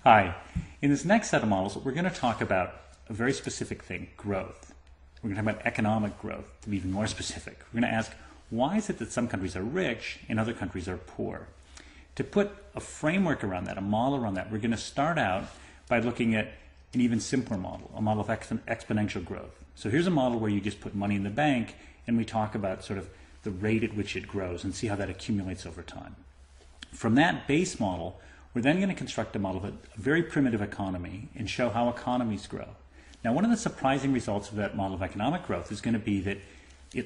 Hi. In this next set of models, we're going to talk about a very specific thing, growth. We're going to talk about economic growth, to be even more specific. We're going to ask, why is it that some countries are rich and other countries are poor? To put a framework around that, a model around that, we're going to start out by looking at an even simpler model, a model of exponential growth. So here's a model where you just put money in the bank and we talk about sort of the rate at which it grows and see how that accumulates over time. From that base model, we're then going to construct a model of a very primitive economy and show how economies grow. Now, one of the surprising results of that model of economic growth is going to be that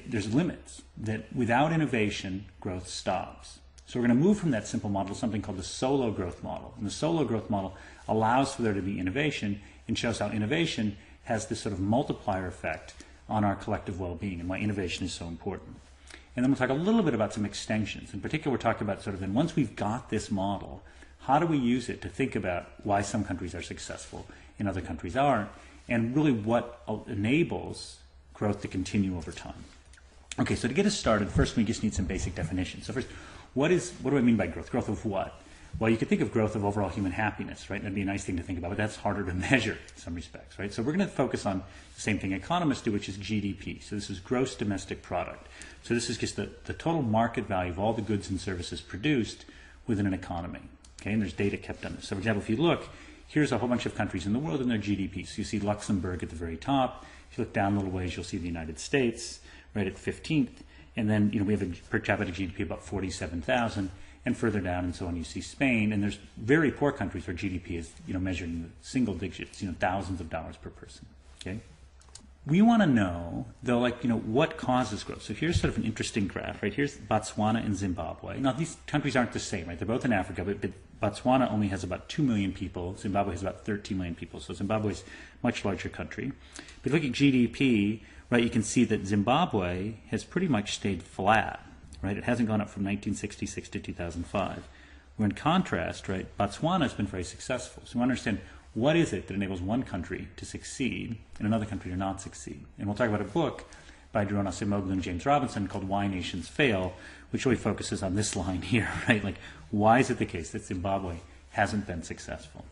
there's limits, that without innovation, growth stops. So we're going to move from that simple model to something called the solo growth model. And the solo growth model allows for there to be innovation and shows how innovation has this sort of multiplier effect on our collective well-being and why innovation is so important. And then we'll talk a little bit about some extensions. In particular, we're talking about sort of then once we've got this model, how do we use it to think about why some countries are successful and other countries aren't, and really what enables growth to continue over time. Okay, so to get us started, first we just need some basic definitions. So first, what do I mean by growth? Growth of what? Well, you could think of growth of overall human happiness, right? That'd be a nice thing to think about, but that's harder to measure in some respects, right? So we're going to focus on the same thing economists do, which is GDP. So this is gross domestic product. So this is just the total market value of all the goods and services produced within an economy. Okay, and there's data kept on this. So for example, if you look, here's a whole bunch of countries in the world and their GDP. So you see Luxembourg at the very top. If you look down a little ways, you'll see the United States right at 15th. And then we have a per capita GDP about 47,000. And further down and so on, you see Spain. And there's very poor countries where GDP is measured in single digits, thousands of dollars per person. Okay. We want to know, though, what causes growth. So here's sort of an interesting graph, right? Here's Botswana and Zimbabwe. Now, these countries aren't the same, right? They're both in Africa, but Botswana only has about 2 million people. Zimbabwe has about 13 million people. So Zimbabwe is a much larger country. But if you look at GDP, right, you can see that Zimbabwe has pretty much stayed flat, right? It hasn't gone up from 1966 to 2005. Where in contrast, right, Botswana has been very successful. So we understand what is it that enables one country to succeed and another country to not succeed. And we'll talk about a book by Daron Acemoglu and James Robinson called Why Nations Fail, which really focuses on this line here, right? Like, why is it the case that Zimbabwe hasn't been successful?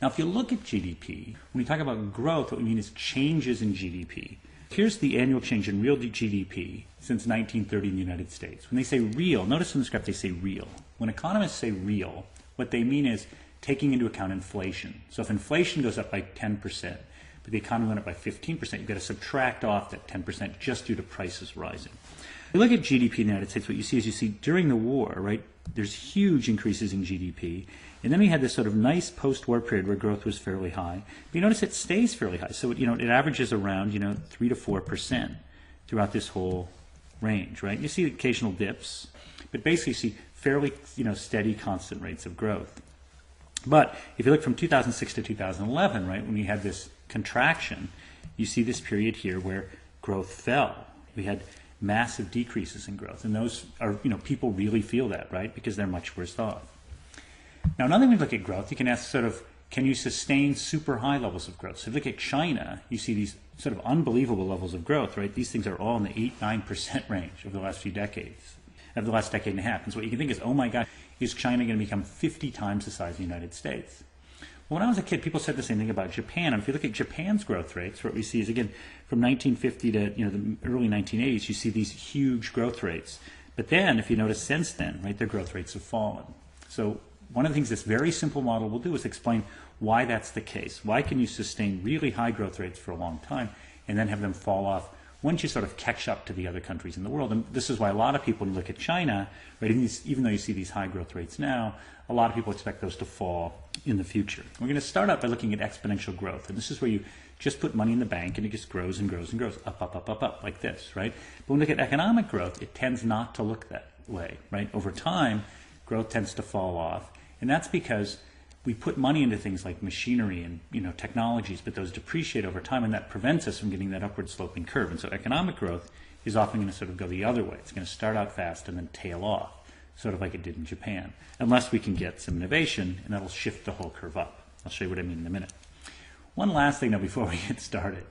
Now, if you look at GDP, when we talk about growth, what we mean is changes in GDP. Here's the annual change in real GDP since 1930 in the United States. When they say real, notice in the script they say real. When economists say real, what they mean is taking into account inflation. So if inflation goes up by 10%, but the economy went up by 15%, you've got to subtract off that 10% just due to prices rising. If you look at GDP in the United States, what you see during the war, right, there's huge increases in GDP. And then we had this sort of nice post-war period where growth was fairly high. But you notice it stays fairly high. So, it averages around, 3 to 4% throughout this whole range, right? You see occasional dips, but basically you see fairly, steady, constant rates of growth. But if you look from 2006 to 2011, right, when we had this contraction, you see this period here where growth fell. We had massive decreases in growth. And those are, people really feel that, right, because they're much worse off. Now, another thing we look at growth, you can ask sort of, can you sustain super high levels of growth? So if you look at China, you see these sort of unbelievable levels of growth, right? These things are all in the 8-9% range over the last few decades, of the last decade and a half. And so what you can think is, oh my God, is China going to become 50 times the size of the United States? Well, when I was a kid, people said the same thing about Japan. And if you look at Japan's growth rates, what we see is, again, from 1950 to the early 1980s, you see these huge growth rates. But then, if you notice since then, right, their growth rates have fallen. So one of the things this very simple model will do is explain why that's the case. Why can you sustain really high growth rates for a long time and then have them fall off once you sort of catch up to the other countries in the world? And this is why a lot of people, when you look at China, right, even though you see these high growth rates now, a lot of people expect those to fall in the future. We're going to start out by looking at exponential growth. And this is where you just put money in the bank and it just grows and grows and grows, up, up, up, up, up, like this, right? But when we look at economic growth, it tends not to look that way, right? Over time, growth tends to fall off. And that's because we put money into things like machinery and technologies, but those depreciate over time, and that prevents us from getting that upward sloping curve. And so economic growth is often going to sort of go the other way. It's going to start out fast and then tail off, sort of like it did in Japan, unless we can get some innovation, and that'll shift the whole curve up. I'll show you what I mean in a minute. One last thing, though, before we get started.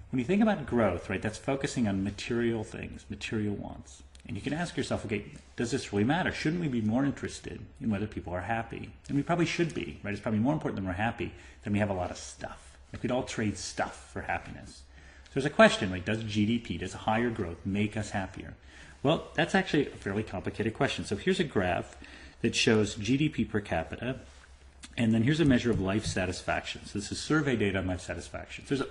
When you think about growth, right, that's focusing on material things, material wants. And you can ask yourself, okay, does this really matter? Shouldn't we be more interested in whether people are happy? And we probably should be, right? It's probably more important that we're happy than we have a lot of stuff. Like we'd all trade stuff for happiness. So there's a question, like, does GDP, does higher growth make us happier? Well, that's actually a fairly complicated question. So here's a graph that shows GDP per capita, and then here's a measure of life satisfaction. So this is survey data on life satisfaction. So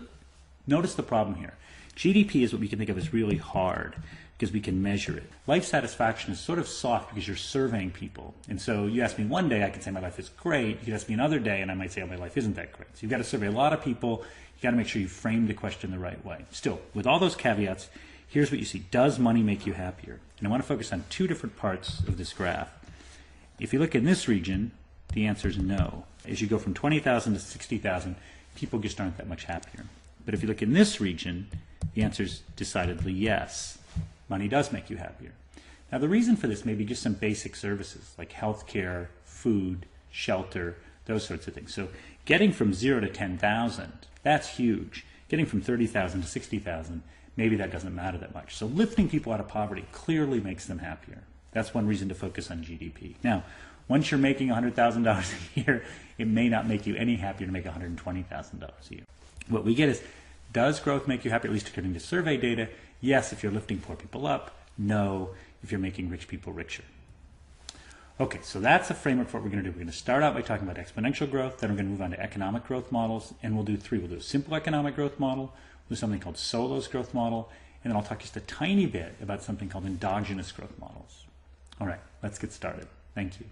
notice the problem here. GDP is what we can think of as really hard because we can measure it. Life satisfaction is sort of soft because you're surveying people. And so you ask me one day, I can say my life is great. You can ask me another day, and I might say, oh, my life isn't that great. So you've got to survey a lot of people. You've got to make sure you frame the question the right way. Still, with all those caveats, here's what you see. Does money make you happier? And I want to focus on two different parts of this graph. If you look in this region, the answer is no. As you go from 20,000 to 60,000, people just aren't that much happier. But if you look in this region, the answer is decidedly yes. Money does make you happier. Now, the reason for this may be just some basic services like healthcare, food, shelter, those sorts of things. So getting from 0 to 10,000, that's huge. Getting from 30,000 to 60,000, maybe that doesn't matter that much. So lifting people out of poverty clearly makes them happier. That's one reason to focus on GDP. Now, once you're making $100,000 a year, it may not make you any happier to make $120,000 a year. What we get is, does growth make you happier, at least according to survey data? Yes, if you're lifting poor people up. No, if you're making rich people richer. Okay, so that's the framework for what we're going to do. We're going to start out by talking about exponential growth, then we're going to move on to economic growth models, and we'll do three. We'll do a simple economic growth model, we'll do something called Solo's growth model, and then I'll talk just a tiny bit about something called endogenous growth models. All right, let's get started. Thank you.